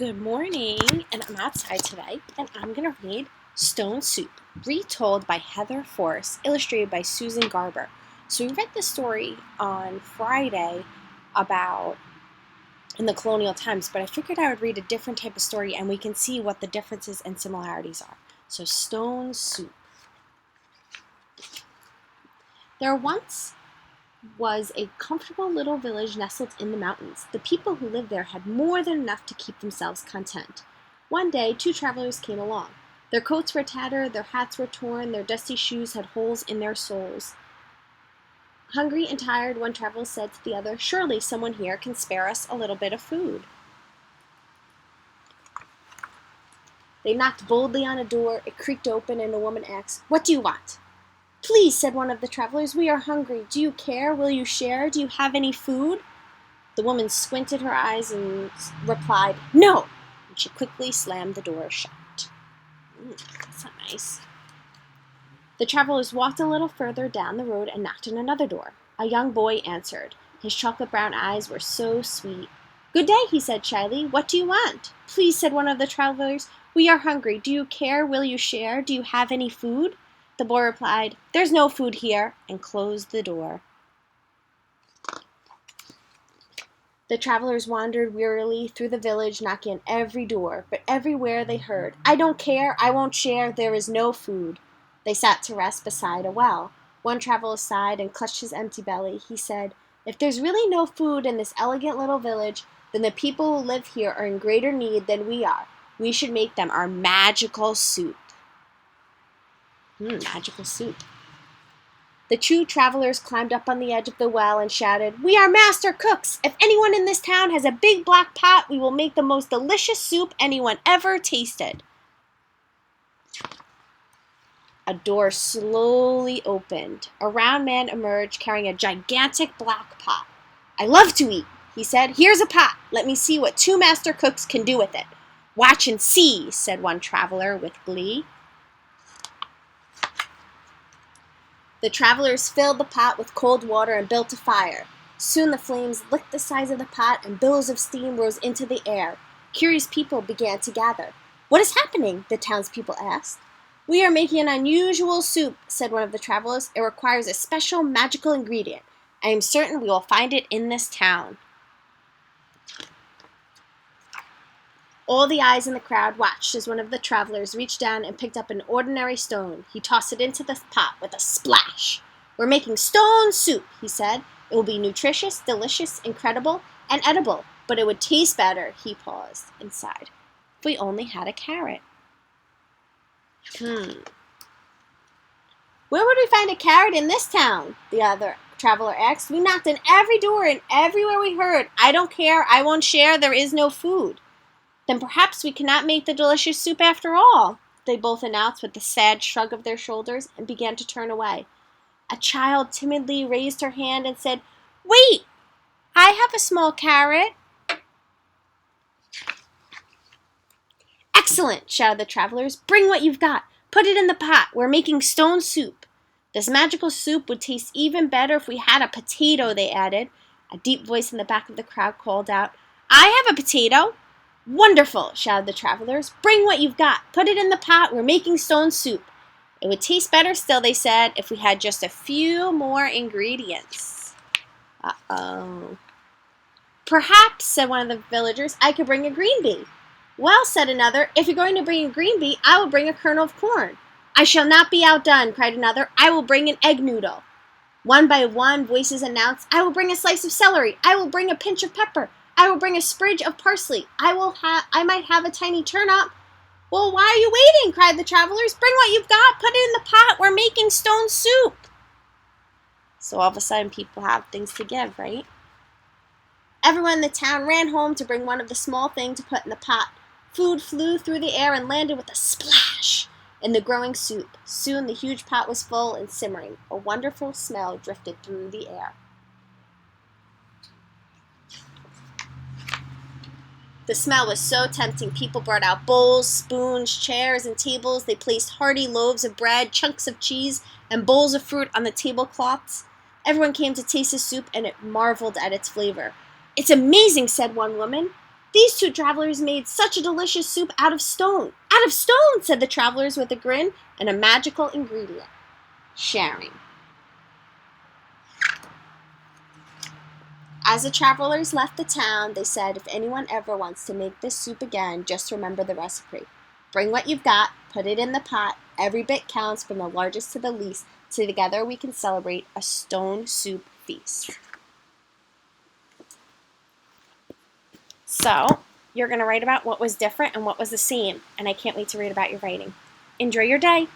Good morning, and I'm outside today, and I'm going to read Stone Soup, retold by Heather Forrest, illustrated by Susan Garber. So we read this story on Friday about in the colonial times, but I figured I would read a different type of story, and we can see what the differences and similarities are. So Stone Soup. There once was a comfortable little village nestled in the mountains. The people who lived there had more than enough to keep themselves content. One day, two travelers came along. Their coats were tattered, their hats were torn, their dusty shoes had holes in their soles. Hungry and tired, one traveler said to the other, "Surely someone here can spare us a little bit of food." They knocked boldly on a door. It creaked open, and a woman asked, "What do you want?" "Please," said one of the travelers, "we are hungry. Do you care? Will you share? Do you have any food?" The woman squinted her eyes and replied, "No!" And she quickly slammed the door shut. That's not nice. The travelers walked a little further down the road and knocked on another door. A young boy answered. His chocolate brown eyes were so sweet. "Good day," he said shyly. "What do you want?" "Please," said one of the travelers, "we are hungry. Do you care? Will you share? Do you have any food?" The boy replied, "There's no food here," and closed the door. The travelers wandered wearily through the village, knocking on every door, but everywhere they heard, "I don't care, I won't share, there is no food." They sat to rest beside a well. One traveler sighed and clutched his empty belly. He said, "If there's really no food in this elegant little village, then the people who live here are in greater need than we are. We should make them our magical soup." Magical soup. The two travelers climbed up on the edge of the well and shouted, "We are master cooks! If anyone in this town has a big black pot, we will make the most delicious soup anyone ever tasted." A door slowly opened. A round man emerged carrying a gigantic black pot. "I love to eat," he said. "Here's a pot. Let me see what two master cooks can do with it." "Watch and see," said one traveler with glee. The travelers filled the pot with cold water and built a fire. Soon the flames licked the sides of the pot and billows of steam rose into the air. Curious people began to gather. "What is happening?" the townspeople asked. "We are making an unusual soup," said one of the travelers. "It requires a special magical ingredient. I am certain we will find it in this town." All the eyes in the crowd watched as one of the travelers reached down and picked up an ordinary stone. He tossed it into the pot with a splash. "We're making stone soup," he said. "It will be nutritious, delicious, incredible, and edible, but it would taste better," he paused and sighed, "if we only had a carrot." "Where would we find a carrot in this town?" the other traveler asked. "We knocked on every door and everywhere we heard, 'I don't care, I won't share, there is no food.'" "Then perhaps we cannot make the delicious soup after all," they both announced with a sad shrug of their shoulders and began to turn away. A child timidly raised her hand and said, "Wait, I have a small carrot." "Excellent," shouted the travelers. "Bring what you've got. Put it in the pot. We're making stone soup." "This magical soup would taste even better if we had a potato," they added. A deep voice in the back of the crowd called out, "I have a potato." "Wonderful," shouted the travelers. "Bring what you've got. Put it in the pot. We're making stone soup." "It would taste better still," they said, "if we had just a few more ingredients." Uh-oh. "Perhaps," said one of the villagers, "I could bring a green bee." "Well," said another, "if you're going to bring a green bee, I will bring a kernel of corn." "I shall not be outdone," cried another. "I will bring an egg noodle." One by one, voices announced, "I will bring a slice of celery. I will bring a pinch of pepper. I will bring a sprig of parsley. I might have a tiny turnip." "Well, why are you waiting?" cried the travelers. "Bring what you've got. Put it in the pot. We're making stone soup." So all of a sudden, people have things to give, right? Everyone in the town ran home to bring one of the small things to put in the pot. Food flew through the air and landed with a splash in the growing soup. Soon the huge pot was full and simmering. A wonderful smell drifted through the air. The smell was so tempting, people brought out bowls, spoons, chairs, and tables. They placed hearty loaves of bread, chunks of cheese, and bowls of fruit on the tablecloths. Everyone came to taste the soup, and it marveled at its flavor. "It's amazing," said one woman. These two travelers made such a delicious soup out of stone. Out of stone, said the travelers with a grin, and a magical ingredient: sharing. As the travelers left the town, they said, if anyone ever wants to make this soup again, just remember the recipe. Bring what you've got, put it in the pot. Every bit counts, from the largest to the least. Together we can celebrate a stone soup feast. So, you're going to write about what was different and what was the same, and I can't wait to read about your writing. Enjoy your day.